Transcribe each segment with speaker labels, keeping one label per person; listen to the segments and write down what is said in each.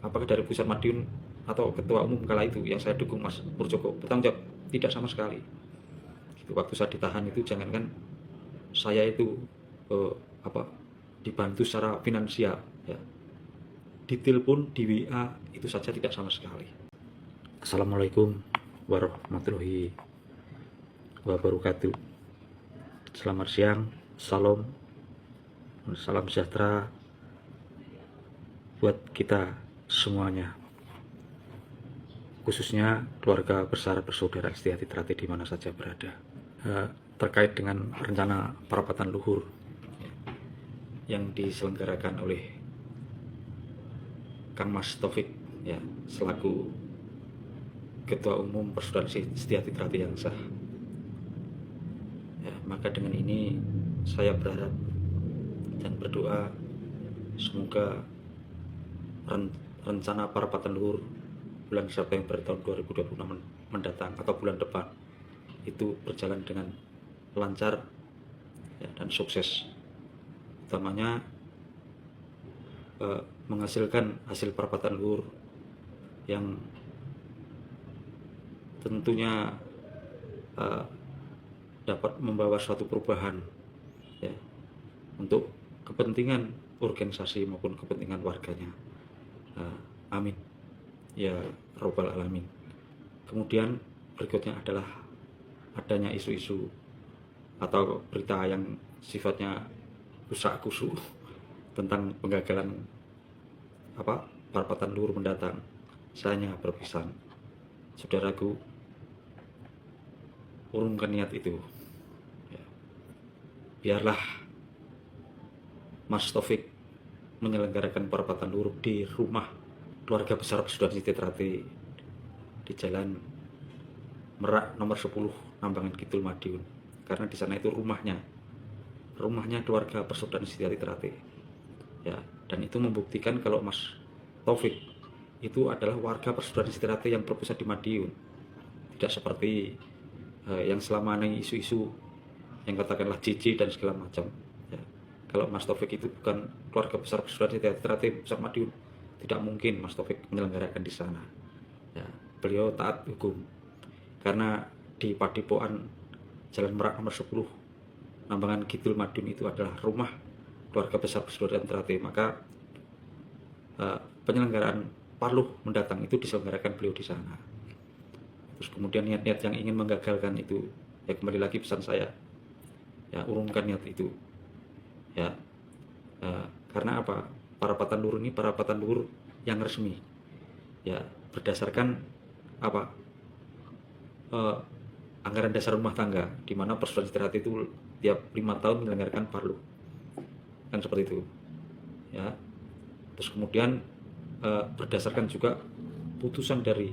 Speaker 1: apakah dari pusat Madiun atau ketua umum kala itu yang saya dukung Mas Purjoko bertanggung jawab? Tidak sama sekali. Waktu saya ditahan itu jangankan saya itu apa dibantu secara finansial, ya, ditelepon di WA itu saja tidak sama sekali. Assalamualaikum warahmatullahi wabarakatuh. Selamat siang, salam sejahtera buat kita semuanya, khususnya keluarga besar bersaudara Istiati Trate di mana saja berada. Terkait dengan rencana perapatan luhur yang diselenggarakan oleh Kang Mas Taufik, ya, selaku Ketua Umum Persaudaraan Istiati Trate yang sah. Ya, maka dengan ini saya berharap dan berdoa semoga rencana perapatan luhur bulan September tahun 2026 mendatang atau bulan depan itu berjalan dengan lancar, ya, dan sukses, utamanya menghasilkan hasil perapatan luhur yang tentunya dapat membawa suatu perubahan, ya, untuk kepentingan organisasi maupun kepentingan warganya. Amin ya robbal alamin. Kemudian berikutnya adalah adanya isu-isu atau berita yang sifatnya kusak-kusu tentang penggagalan perapatan luhur mendatang. Saya hanya berpesan, saudaraku, urungkan niat itu, ya. Biarlah Mas Taufik menyelenggarakan perapatan luhur di rumah keluarga besar Persaudaraan Istiati Trate di Jalan Merak nomor 10 Nambangan Kidul Madiun, karena di sana itu rumahnya keluarga Persaudaraan Istiati Trate, ya, dan itu membuktikan kalau Mas Taufik itu adalah warga Persaudaraan Istiati Trate yang berpusat di Madiun, tidak seperti yang selama ini isu-isu yang katakanlah JJ dan segala macam, ya. Kalau Mas Taufik itu bukan keluarga besar Persaudaraan Istiati Trate pusat Madiun, tidak mungkin Mas Taufik menyelenggarakan di sana, ya. Beliau taat hukum, karena di Padepokan Jalan Merak nomor 10 Nambangan Kidul Madiun itu adalah rumah keluarga besar Persaudaraan Trate, maka penyelenggaraan Parluh mendatang itu diselenggarakan beliau di sana. Terus kemudian niat-niat yang ingin menggagalkan itu, ya, kembali lagi pesan saya, ya, urungkan niat itu, ya. Karena apa? Perapatan luhur ini perapatan luhur yang resmi, ya, berdasarkan anggaran dasar rumah tangga, di mana Persaudaraan Istiati Trate itu tiap 5 tahun menyelenggarakan Parluh, kan seperti itu, ya. Terus kemudian berdasarkan juga putusan dari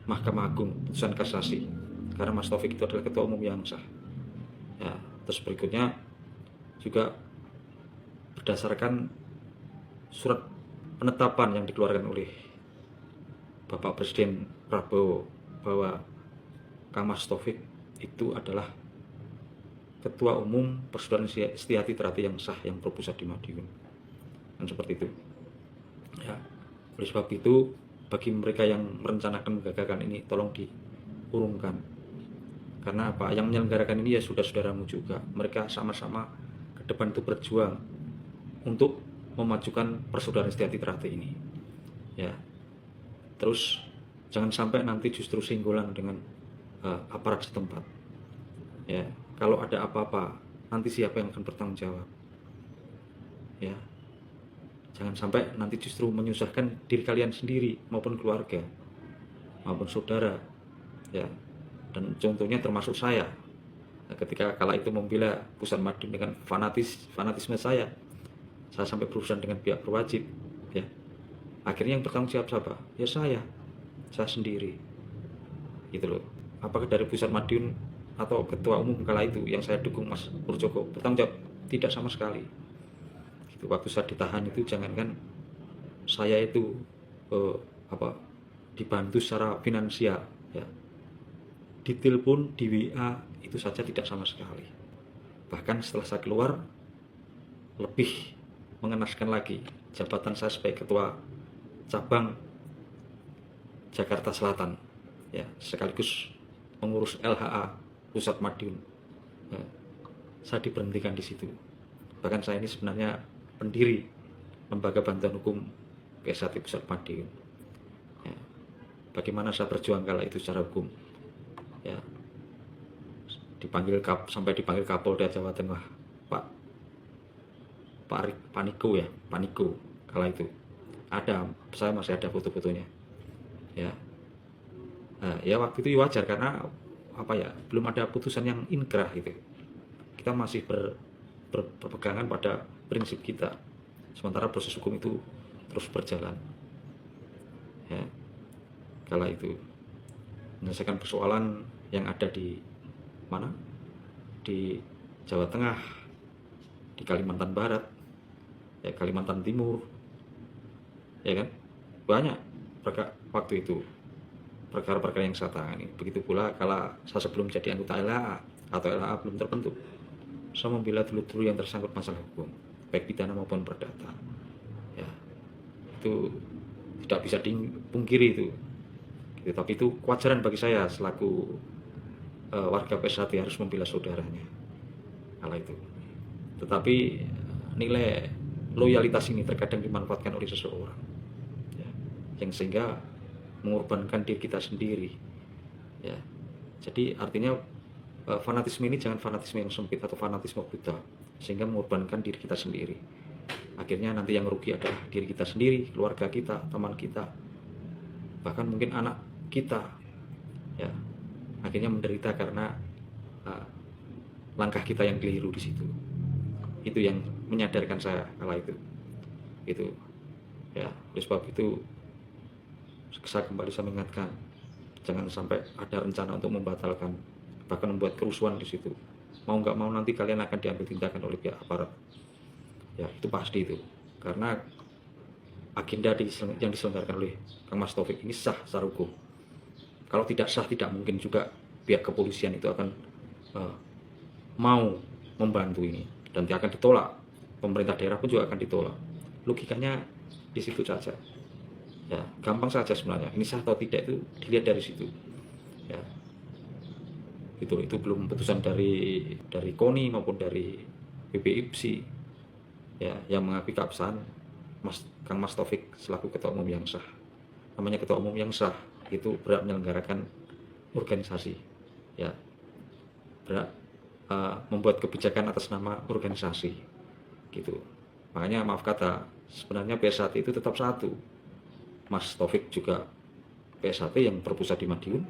Speaker 1: Mahkamah Agung, putusan kasasi, karena Mas Taufik itu adalah ketua umum yang sah, ya. Terus berikutnya juga berdasarkan surat penetapan yang dikeluarkan oleh Bapak Presiden Prabowo bahwa Kang Mas Taufik itu adalah ketua umum Persaudaraan Istiati Trate yang sah yang berpusat di Madiun, dan seperti itu, ya. Oleh sebab itu, bagi mereka yang merencanakan menggagalkan ini, tolong diurungkan. Karena apa? Yang menyelenggarakan ini ya saudara-saudaramu juga. Mereka sama-sama ke depan itu berjuang untuk memajukan Persaudaraan Istiati Trate ini, ya. Terus jangan sampai nanti justru singgolan dengan aparat setempat, ya. Kalau ada apa-apa, nanti siapa yang akan bertanggung jawab, ya. Jangan sampai nanti justru menyusahkan diri kalian sendiri maupun keluarga maupun saudara, ya. Dan contohnya termasuk saya, ketika kala itu membela pusat Madiun dengan fanatisme saya sampai berurusan dengan pihak berwajib, ya. Akhirnya yang bertanggung jawab siapa? Ya saya sendiri, gitu loh. Apakah dari pusat Madiun atau ketua umum kala itu yang saya dukung Mas Purjoko bertanggung jawab? Tidak sama sekali. Waktu saya ditahan itu jangankan saya itu dibantu secara finansial, ya, ditelepon di WA itu saja tidak sama sekali. Bahkan setelah saya keluar, lebih mengenaskan lagi jabatan saya sebagai ketua cabang Jakarta Selatan, ya, sekaligus pengurus LHA Pusat Madiun. Ya, saya diberhentikan di situ. Bahkan saya ini sebenarnya pendiri Lembaga Bantuan Hukum PSHT Pusat Madiun. Ya, bagaimana saya berjuang kala itu secara hukum. Ya, sampai dipanggil Kapolda Jawa Tengah, Pak Paniko ya, Paniko kala itu. Saya masih ada foto-fotonya. Ya, ya waktu itu wajar karena belum ada putusan yang inkrah gitu. Kita masih berpegangan pada prinsip kita, sementara proses hukum itu terus berjalan. Ya, kala itu menyelesaikan persoalan yang ada di mana, di Jawa Tengah, di Kalimantan Barat, ya, Kalimantan Timur, ya kan, banyak waktu itu perkara-perkara yang saya tangani. Begitu pula kala saya sebelum jadi anggota LHA atau LHA belum terbentuk, saya membela dulu-dulu yang tersangkut masalah hukum, baik pidana maupun perdata. Ya, itu tidak bisa dipungkiri itu. Gitu. Tapi itu kewajaran bagi saya selaku warga PSHT harus membela saudaranya kala itu. Tetapi nilai loyalitas ini terkadang dimanfaatkan oleh seseorang, ya, yang sehingga mengorbankan diri kita sendiri. Ya, jadi artinya fanatisme ini jangan fanatisme yang sempit atau fanatisme buta, sehingga mengorbankan diri kita sendiri. Akhirnya nanti yang rugi adalah diri kita sendiri, keluarga kita, teman kita, bahkan mungkin anak kita. Ya, akhirnya menderita karena langkah kita yang keliru di situ. Itu yang menyadarkan saya kala itu. Itu, ya, oleh sebab itu saya kembali saya mengingatkan, jangan sampai ada rencana untuk membatalkan, bahkan membuat kerusuhan di situ. Mau nggak mau nanti kalian akan diambil tindakan oleh pihak aparat. Ya, itu pasti itu. Karena agenda yang diselenggarakan oleh Kang Mas Taufik ini sah secara hukum. Kalau tidak sah, tidak mungkin juga pihak kepolisian itu akan mau membantu ini, dan akan ditolak. Pemerintah daerah pun juga akan ditolak. Logikanya di situ saja. Ya, gampang saja sebenarnya. Ini sah atau tidak itu dilihat dari situ. Ya, itu belum putusan dari KONI maupun dari BPIPSI, ya, yang mengakui keabsahan Kang Mas Taufik selaku ketua umum yang sah. Namanya ketua umum yang sah itu berhak menyelenggarakan organisasi, ya, berhak membuat kebijakan atas nama organisasi, gitu. Makanya maaf kata, sebenarnya PSHT itu tetap satu. Mas Taufik juga PSHT yang berpusat di Madiun,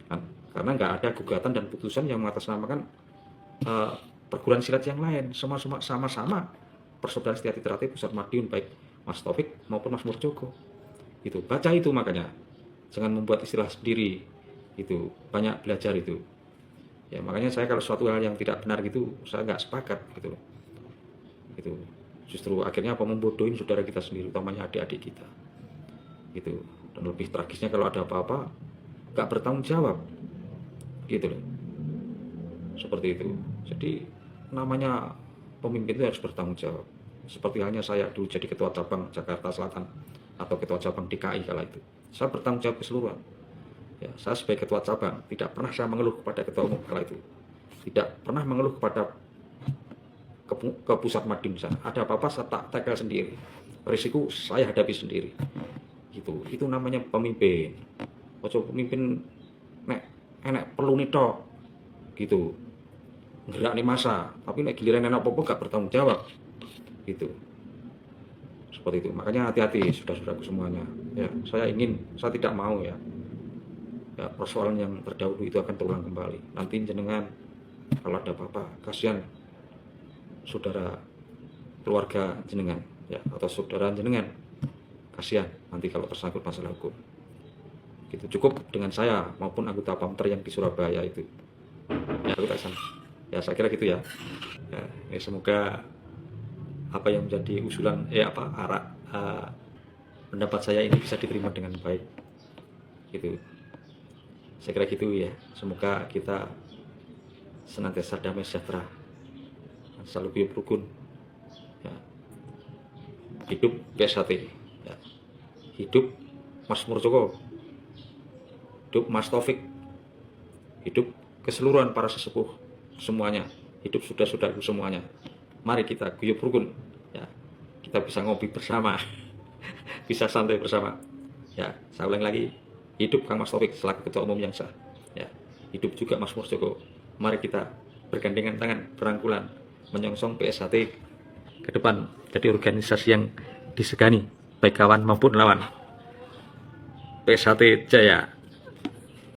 Speaker 1: kan? Karena nggak ada gugatan dan putusan yang mengatasnamakan perguruan silat yang lain. Sama-sama Persaudaraan Setia Tritate Pusat Madiun, baik Mas Taufik maupun Mas Murjoko. Itu baca itu, makanya jangan membuat istilah sendiri. Itu banyak belajar itu. Ya, makanya saya kalau suatu hal yang tidak benar gitu, saya nggak sepakat gitu. Itu justru akhirnya membodohin saudara kita sendiri, utamanya adik-adik kita. Gitu. Dan lebih tragisnya kalau ada apa-apa nggak bertanggung jawab, gitu loh. Seperti itu. Jadi namanya pemimpin itu harus bertanggung jawab. Seperti halnya saya dulu jadi ketua cabang Jakarta Selatan atau ketua cabang DKI kala itu, saya bertanggung jawab keseluruhan. Ya, saya sebagai ketua cabang tidak pernah saya mengeluh kepada ketua umum kala itu, tidak pernah mengeluh kepada ke pusat Madiun. Ada apa-apa saya tackle sendiri, risiko saya hadapi sendiri. Itu namanya pemimpin. Ojo pemimpin nek perlu nito gitu, gerak nih masa, tapi nek giliran enak apa-apa gak bertanggung jawab, gitu. Seperti itu. Makanya hati-hati saudara-saudaraku semuanya. Ya, saya tidak mau ya, persoalan yang terdahulu itu akan terulang kembali. Nanti jenengan kalau ada apa-apa, kasihan saudara keluarga jenengan, ya, atau saudara jenengan, kasihan nanti kalau tersangkut masalah hukum. Gitu. Cukup dengan saya maupun anggota PAMTER yang di Surabaya itu. Ya, ya, saya kira gitu ya. Ya, semoga apa yang menjadi usulan pendapat saya ini bisa diterima dengan baik. Gitu. Saya kira gitu ya. Semoga kita senantiasa damai sejahtera, selalu hidup rukun. Ya. Hidup PSHT. Ya. hidup Mas Murjoko, hidup Mas Taufik, hidup keseluruhan para sesepuh semuanya, hidup sudah-sudah semuanya. Mari kita guyub rukun, ya, kita bisa ngopi bersama, bisa santai bersama. Ya, saya ulang lagi, hidup Kang Mas Taufik selaku Ketua Umum yang sah. Ya, hidup juga Mas Murjoko. Mari kita bergandengan tangan, berangkulan, menyongsong PSHT ke depan jadi organisasi yang disegani baik kawan maupun lawan. PSHT Jaya.